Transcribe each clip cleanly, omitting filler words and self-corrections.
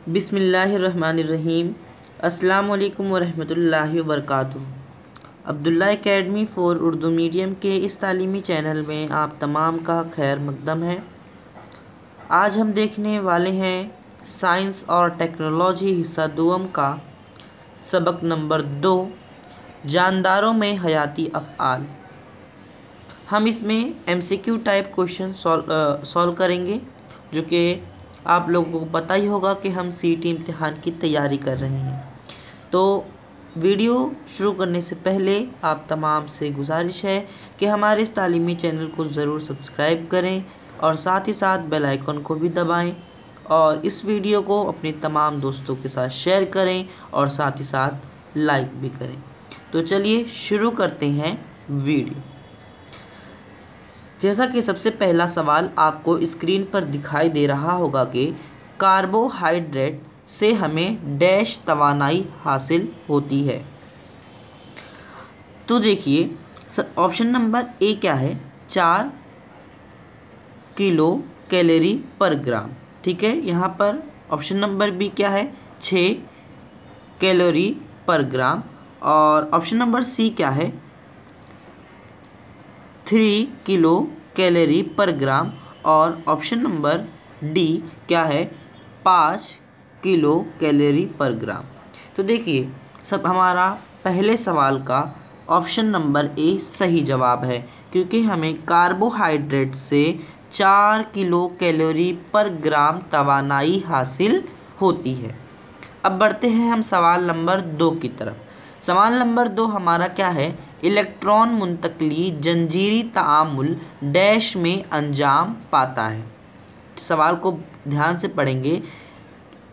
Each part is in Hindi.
बिस्मिल्लाहिर्रहमानिर्रहीम। अस्सलाम वालेकुम वरहमतुल्लाहि वबरकातुहू। Abdullah academy for Urdu medium के इस तालीमी चैनल में आप तमाम का खैर मकदम है। आज हम देखने वाले हैं साइंस और टेक्नोलॉजी हिस्सा दुआम का सबक नंबर 2, जानदारों में हयाती अफ़आल। हम इसमें MCQ टाइप क्वेश्चन सॉल्व करेंगे, जो कि आप लोगों को पता ही होगा कि हम CET इम्तिहान की तैयारी कर रहे हैं। तो वीडियो शुरू करने से पहले आप तमाम से गुजारिश है कि हमारे इस तालीमी चैनल को ज़रूर सब्सक्राइब करें और साथ ही साथ बेल आइकन को भी दबाएं और इस वीडियो को अपने तमाम दोस्तों के साथ शेयर करें और साथ ही साथ लाइक भी करें। तो चलिए शुरू करते हैं वीडियो। जैसा कि सबसे पहला सवाल आपको स्क्रीन पर दिखाई दे रहा होगा कि कार्बोहाइड्रेट से हमें डैश तवानाई हासिल होती है। तो देखिए ऑप्शन नंबर ए क्या है, 4 किलो कैलोरी पर ग्राम। ठीक है, यहाँ पर ऑप्शन नंबर बी क्या है, 6 कैलोरी पर ग्राम। और ऑप्शन नंबर सी क्या है, 3 किलो कैलोरी पर ग्राम। और ऑप्शन नंबर डी क्या है, 5 किलो कैलोरी पर ग्राम। तो देखिए सब हमारा पहले सवाल का ऑप्शन नंबर ए सही जवाब है, क्योंकि हमें कार्बोहाइड्रेट से 4 किलो कैलोरी पर ग्राम तवानाई हासिल होती है। अब बढ़ते हैं हम सवाल नंबर 2 की तरफ। सवाल नंबर 2 हमारा क्या है, इलेक्ट्रॉन मुंतकली जंजीरी तामुल डैश में अंजाम पाता है। सवाल को ध्यान से पढ़ेंगे।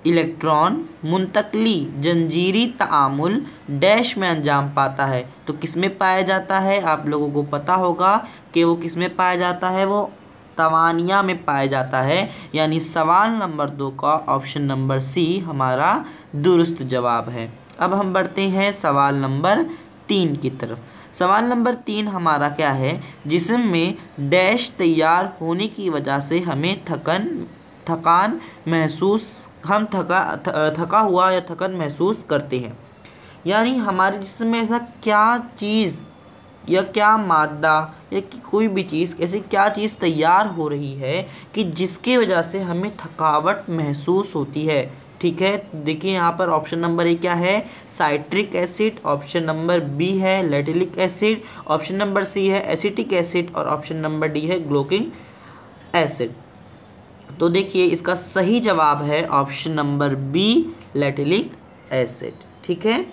इलेक्ट्रॉन मुंतकली जंजीरी तामुल डैश में अंजाम पाता है, तो किस में पाया जाता है, आप लोगों को पता होगा कि वो किस में पाया जाता है, वो तवानिया में पाया जाता है। यानी सवाल नंबर 2 का ऑप्शन नंबर सी हमारा दुरुस्त जवाब है। अब हम बढ़ते हैं सवाल नंबर 3 की तरफ। सवाल नंबर 3 हमारा क्या है, जिस्म में डैश तैयार होने की वजह से हमें थकान महसूस हम थका हुआ या थकन महसूस करते हैं। यानी हमारे जिस्म में ऐसा क्या चीज़ या क्या मादा या कोई भी चीज़, ऐसी क्या चीज़ तैयार हो रही है कि जिसके वजह से हमें थकावट महसूस होती है। ठीक है, देखिए यहाँ पर ऑप्शन नंबर ए क्या है, citric acid. Option number B है lactic acid. Option number C है एसिटिक एसिड। और ऑप्शन नंबर डी है ग्लोकिंग एसिड। तो देखिए इसका सही जवाब है option number B lactic acid. ठीक है,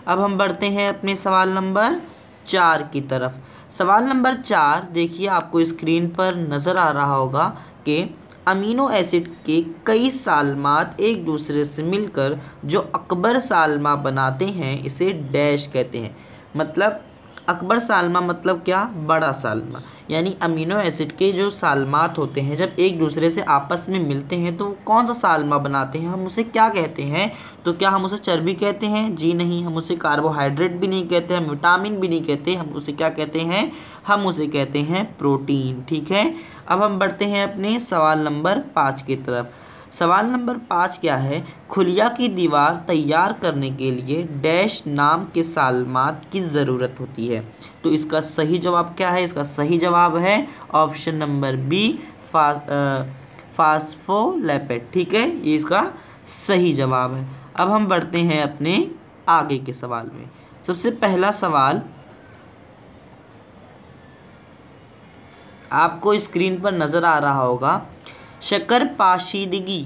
अब हम बढ़ते हैं अपने सवाल नंबर 4 की तरफ। सवाल नंबर 4 देखिए आपको स्क्रीन पर नज़र आ रहा होगा कि अमीनो एसिड के कई सालमात एक दूसरे से मिलकर जो अकबर सालमा बनाते हैं, इसे डैश कहते हैं। मतलब अकबर सालमा मतलब क्या, बड़ा सालमा। यानी अमीनो एसिड के जो सालमात होते हैं जब एक दूसरे से आपस में मिलते हैं तो कौन सा सालमा बनाते हैं, हम उसे क्या कहते हैं। तो क्या हम उसे चर्बी कहते हैं, जी नहीं। हम उसे कार्बोहाइड्रेट भी नहीं कहते, हम विटामिन भी नहीं कहते, हम उसे क्या कहते हैं, हम उसे कहते हैं प्रोटीन। ठीक है, अब हम बढ़ते हैं अपने सवाल नंबर 5 की तरफ। सवाल नंबर 5 क्या है, खुलिया की दीवार तैयार करने के लिए डैश नाम के सालमात की ज़रूरत होती है। तो इसका सही जवाब क्या है, इसका सही जवाब है ऑप्शन नंबर बी फास्फोलिपिड। ठीक है, ये इसका सही जवाब है। अब हम बढ़ते हैं अपने आगे के सवाल में। सबसे पहला सवाल आपको स्क्रीन पर नज़र आ रहा होगा, शक्कर पाशीदगी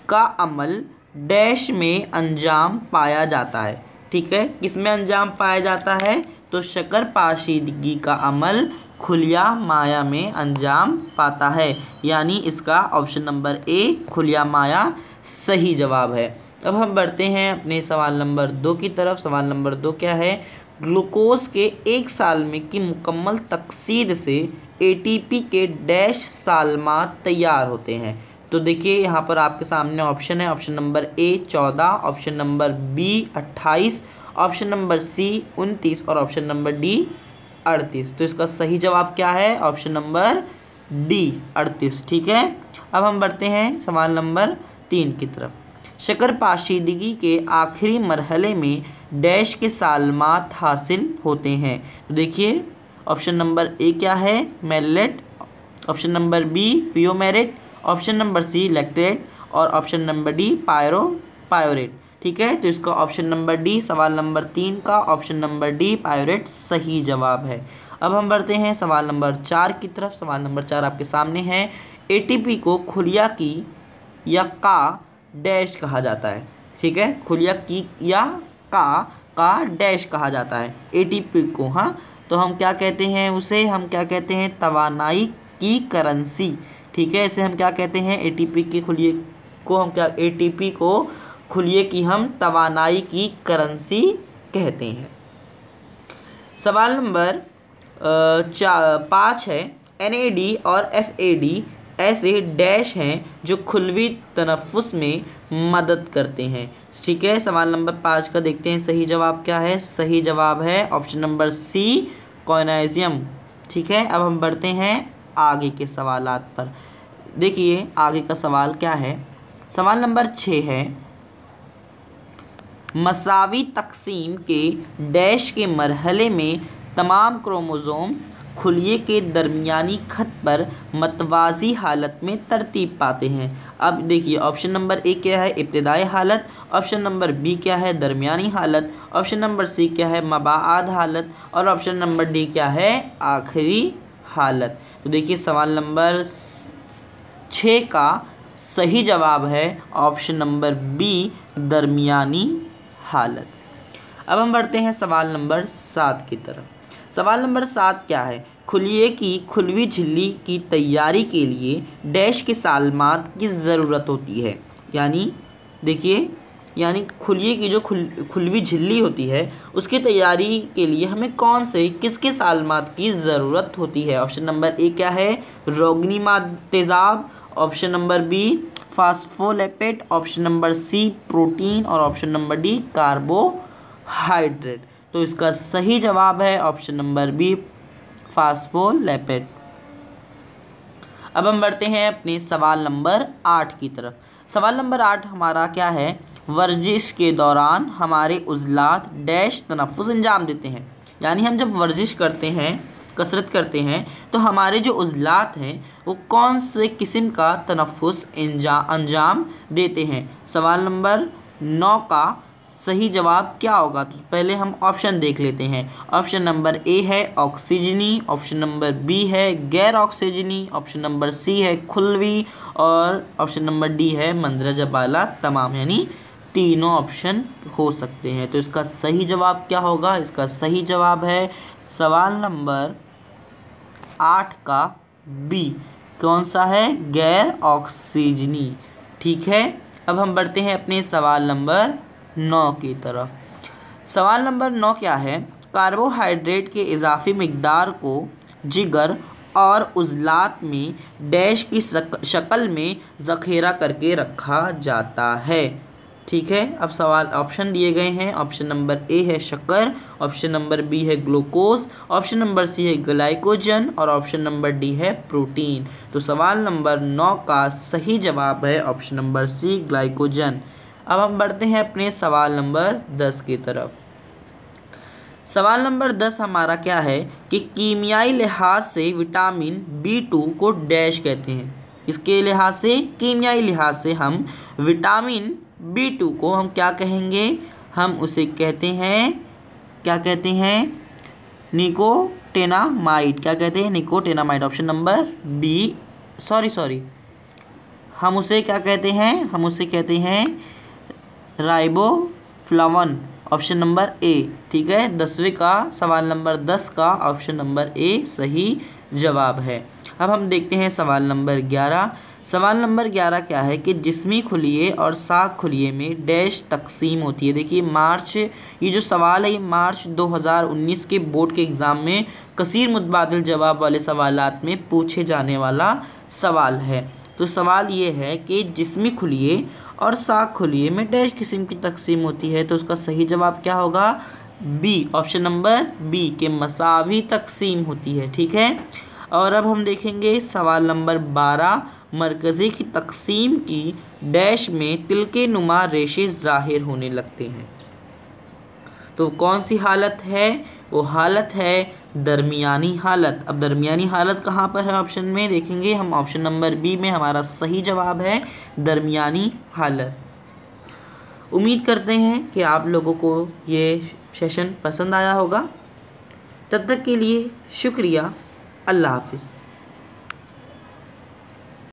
का अमल डैश में अंजाम पाया जाता है। ठीक है, किस में अंजाम पाया जाता है, तो शक्कर पाशीदगी का अमल खुलिया माया में अंजाम पाता है। यानी इसका ऑप्शन नंबर ए खुलिया माया सही जवाब है। अब हम बढ़ते हैं अपने सवाल नंबर 2 की तरफ। सवाल नंबर 2 क्या है, ग्लूकोज के 1 साल में की मुकम्मल तकसीर से ATP के डैश सालमात तैयार होते हैं। तो देखिए यहाँ पर आपके सामने ऑप्शन है, option number A 14, option number B 28, option number C 29 और ऑप्शन नंबर डी 38। तो इसका सही जवाब क्या है, ऑप्शन नंबर डी 38। ठीक है, अब हम बढ़ते हैं सवाल नंबर 3 की तरफ। शकर पाशीदगी के आखिरी मरहले में डैश के सालमात हासिल होते हैं। तो देखिए ऑप्शन नंबर ए क्या है, malate, option number B fumarate, option number C lactate और ऑप्शन नंबर डी पायोरेट। ठीक है, तो इसका ऑप्शन नंबर डी सवाल नंबर 3 का ऑप्शन नंबर डी पायोरेट सही जवाब है। अब हम बढ़ते हैं सवाल नंबर 4 की तरफ। सवाल नंबर 4 आपके सामने है। एटीपी को खुलिया की या का डैश कहा जाता है। ठीक है, खुलिया की या का डैश कहा जाता है एटीपी को। हाँ, तो हम क्या कहते हैं उसे, हम क्या कहते हैं, तवानाई की करेंसी। ठीक है, इसे हम क्या कहते हैं, एटीपी के खुलिये को हम क्या, एटीपी को खुलिये की हम तवानाई की करेंसी कहते हैं। सवाल नंबर 5 है। एनएडी और एफएडी ऐसे डैश हैं जो खुलवी तनफ्फुस में मदद करते हैं। ठीक है, सवाल नंबर 5 का देखते हैं सही जवाब क्या है। सही जवाब है ऑप्शन नंबर सी कॉइनेजियम। ठीक है, अब हम बढ़ते हैं आगे के सवालात पर। देखिए आगे का सवाल क्या है। सवाल नंबर 6 है। मसावी तकसीम के डैश के मरहले में तमाम क्रोमोसोम्स खुलिये के दरमियानी खत पर मतवाजी हालत में तरतीब पाते हैं। अब देखिए ऑप्शन नंबर ए क्या है, इब्तिदाई हालत, ऑप्शन नंबर बी क्या है, दरमियानी हालत, ऑप्शन नंबर सी क्या है, मबाआद हालत और ऑप्शन नंबर डी क्या है, आखिरी हालत। तो देखिए सवाल नंबर 6 का सही जवाब है ऑप्शन नंबर बी दरमियानी हालत। अब हम बढ़ते हैं सवाल नंबर 7 की तरफ। सवाल नंबर 7 क्या है। खुलिये की खुलवी झिल्ली की तैयारी के लिए डैश के सालमात की ज़रूरत होती है। यानी देखिए, यानी खुलिये की जो खुलवी झिल्ली होती है उसकी तैयारी के लिए हमें कौन से किसके सालमात की ज़रूरत होती है। ऑप्शन नंबर ए क्या है, रोगनी तेज़ाब, option number B phospholipid, option number C protein और ऑप्शन नंबर डी कार्बोहाइड्रेट। तो इसका सही जवाब है ऑप्शन नंबर बी फास्फोलिपिड। अब हम बढ़ते हैं अपने सवाल नंबर 8 की तरफ। सवाल नंबर 8 हमारा क्या है। वर्जिश के दौरान हमारे उज़लात डैश तनफ्फुस अंजाम देते हैं। यानी हम जब वर्जिश करते हैं, कसरत करते हैं, तो हमारे जो उज़लात हैं वो कौन से किस्म का तनफ्फुस अंजाम देते हैं। सवाल नंबर 9 का सही जवाब क्या होगा। तो पहले हम ऑप्शन देख लेते हैं। ऑप्शन नंबर ए है ऑक्सीजनी, ऑप्शन नंबर बी है गैर ऑक्सीजनी, ऑप्शन नंबर सी है खुलवी और ऑप्शन नंबर डी है मंदरजा बाला तमाम। यानी तीनों ऑप्शन हो सकते हैं। तो इसका सही जवाब क्या होगा। इसका सही जवाब है सवाल नंबर 8 का बी। कौन सा है, गैर ऑक्सीजनी। ठीक है, अब हम बढ़ते हैं अपने सवाल नंबर 9 की तरफ। सवाल नंबर 9 क्या है। कार्बोहाइड्रेट के इजाफी मिकदार को जिगर और उज़लात में डैश की शक्ल में ज़ख़ीरा करके रखा जाता है। ठीक है, अब सवाल ऑप्शन दिए गए हैं। ऑप्शन नंबर ए है शक्कर, ऑप्शन नंबर बी है ग्लूकोज, ऑप्शन नंबर सी है ग्लाइकोजन और ऑप्शन नंबर डी है प्रोटीन। तो सवाल नंबर 9 का सही जवाब है ऑप्शन नंबर सी ग्लाइकोजन। अब हम बढ़ते हैं अपने सवाल नंबर 10 की तरफ। सवाल नंबर 10 हमारा क्या है कि कीमियाई लिहाज से विटामिन B2 को डैश कहते हैं। इसके लिहाज से, कीमियाई लिहाज से हम विटामिन B2 को हम क्या कहेंगे, हम उसे कहते हैं, क्या कहते हैं, निकोटिनामाइड। क्या कहते हैं, nicotinamide. Option number B, sorry हम उसे क्या कहते हैं, हम उसे कहते हैं राइबोफ्लाविन। ऑप्शन नंबर ए। ठीक है, 10वें का सवाल नंबर 10 का ऑप्शन नंबर ए सही जवाब है। अब हम देखते हैं सवाल नंबर 11। सवाल नंबर 11 क्या है कि जिस्मी खुलिये और साख खुलिये में डैश तकसीम होती है। देखिए मार्च, ये जो सवाल है ये मार्च 2019 के बोर्ड के एग्ज़ाम में कसीर मुतबादिल जवाब वाले सवालात में पूछे जाने वाला सवाल है। तो सवाल ये है कि जिस्मी खुलिये और साख खुलिये में डैश किस्म की तकसीम होती है। तो उसका सही जवाब क्या होगा, बी, ऑप्शन नंबर बी के मसावी तकसीम होती है। ठीक है, और अब हम देखेंगे सवाल नंबर 12 मरकज़ी की तकसीम की डैश में तिलके नुमा रेशे ज़ाहिर होने लगते हैं। तो कौन सी हालत है? वो हालत है दरमियानी हालत। अब दरमियानी हालत कहाँ पर है ऑप्शन में? देखेंगे हम ऑप्शन नंबर बी में हमारा सही जवाब है दरमियानी हालत। उम्मीद करते हैं कि आप लोगों को ये सेशन पसंद आया होगा। तब तक के लिए शुक्रिया। अल्लाह हाफिज़।